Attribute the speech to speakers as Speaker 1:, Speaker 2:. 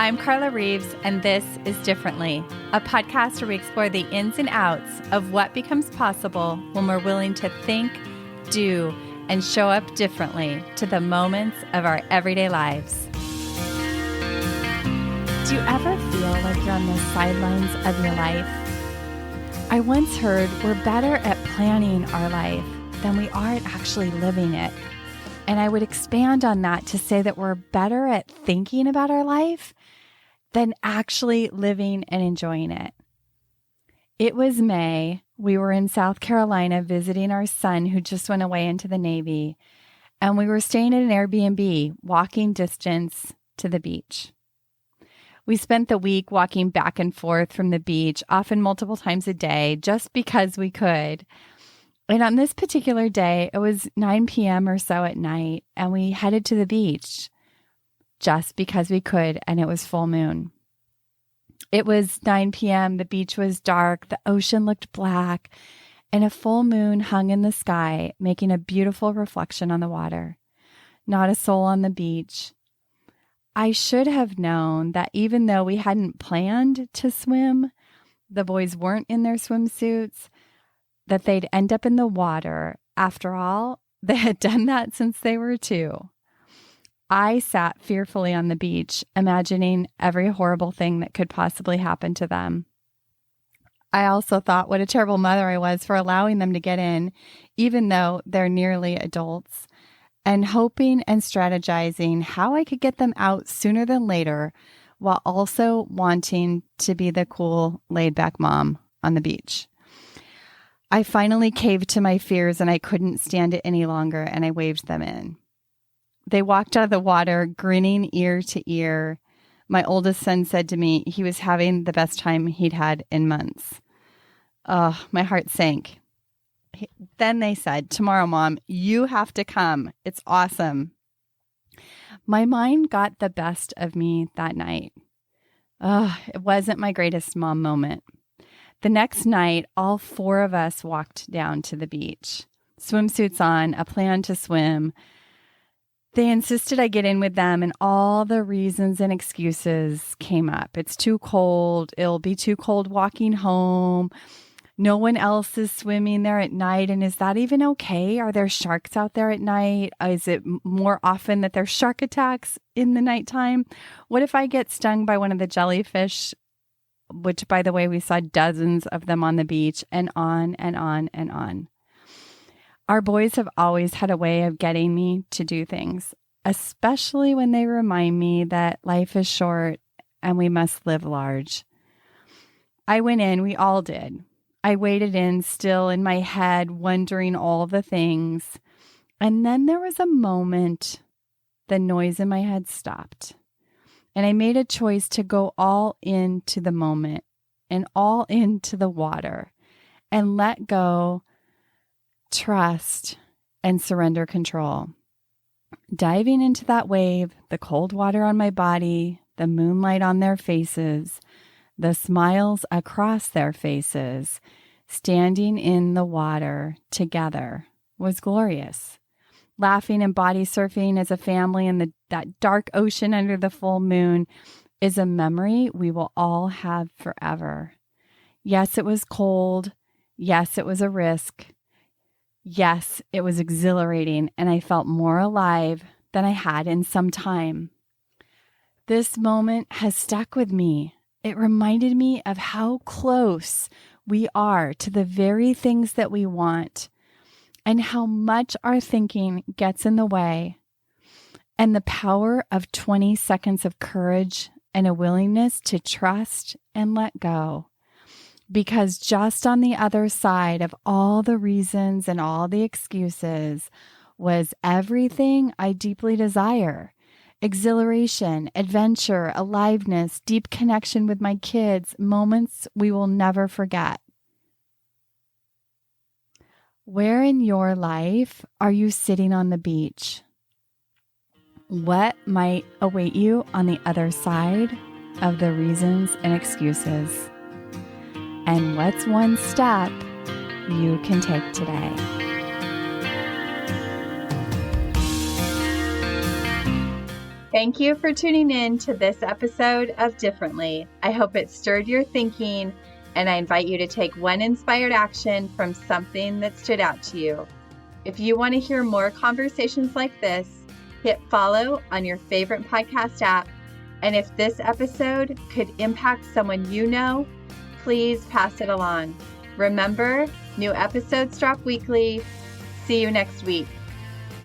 Speaker 1: I'm Carla Reeves, and this is Differently, a podcast where we explore the ins and outs of what becomes possible when we're willing to think, do, and show up differently to the moments of our everyday lives. Do you ever feel like you're on the sidelines of your life? I once heard we're better at planning our life than we are at actually living it. And I would expand on that to say that we're better at thinking about our life than actually living and enjoying it. It was May. We were in South Carolina visiting our son who just went away into the Navy. And we were staying at an Airbnb, walking distance to the beach. We spent the week walking back and forth from the beach, often multiple times a day, just because we could. And on this particular day, it was 9 p.m. or so at night, and we headed to the beach just because we could, and it was full moon. It was 9 p.m., the beach was dark, the ocean looked black, and a full moon hung in the sky, making a beautiful reflection on the water. Not a soul on the beach. I should have known that even though we hadn't planned to swim, the boys weren't in their swimsuits, that they'd end up in the water. After all, they had done that since they were 2. I sat fearfully on the beach, imagining every horrible thing that could possibly happen to them. I also thought what a terrible mother I was for allowing them to get in, even though they're nearly adults, and hoping and strategizing how I could get them out sooner than later, while also wanting to be the cool, laid-back mom on the beach. I finally caved to my fears and I couldn't stand it any longer, and I waved them in. They walked out of the water, grinning ear to ear. My oldest son said to me he was having the best time he'd had in months. Oh, my heart sank. Then they said, "Tomorrow, Mom, you have to come. It's awesome." My mind got the best of me that night. Oh, it wasn't my greatest mom moment. The next night, all 4 of us walked down to the beach. Swimsuits on, a plan to swim. They insisted I get in with them, and all the reasons and excuses came up. It's too cold. It'll be too cold walking home. No one else is swimming there at night, and is that even okay? Are there sharks out there at night? Is it more often that there's shark attacks in the nighttime? What if I get stung by one of the jellyfish, which, by the way, we saw dozens of them on the beach, and on and on and on. Our boys have always had a way of getting me to do things, especially when they remind me that life is short and we must live large. I went in, we all did. I waded in, still in my head, wondering all the things. And then there was a moment, the noise in my head stopped. And I made a choice to go all into the moment and all into the water and let go, trust, and surrender control. Diving into that wave, the cold water on my body, the moonlight on their faces, the smiles across their faces, standing in the water together was glorious. Laughing and body surfing as a family in that dark ocean under the full moon is a memory we will all have forever. Yes, it was cold. Yes, it was a risk. Yes, it was exhilarating, and I felt more alive than I had in some time. This moment has stuck with me. It reminded me of how close we are to the very things that we want, and how much our thinking gets in the way, and the power of 20 seconds of courage and a willingness to trust and let go. Because just on the other side of all the reasons and all the excuses was everything I deeply desire. Exhilaration, adventure, aliveness, deep connection with my kids, moments we will never forget. Where in your life are you sitting on the beach? What might await you on the other side of the reasons and excuses? And what's one step you can take today? Thank you for tuning in to this episode of Differently. I hope it stirred your thinking, and I invite you to take one inspired action from something that stood out to you. If you want to hear more conversations like this, hit follow on your favorite podcast app. And if this episode could impact someone you know, please pass it along. Remember, new episodes drop weekly. See you next week.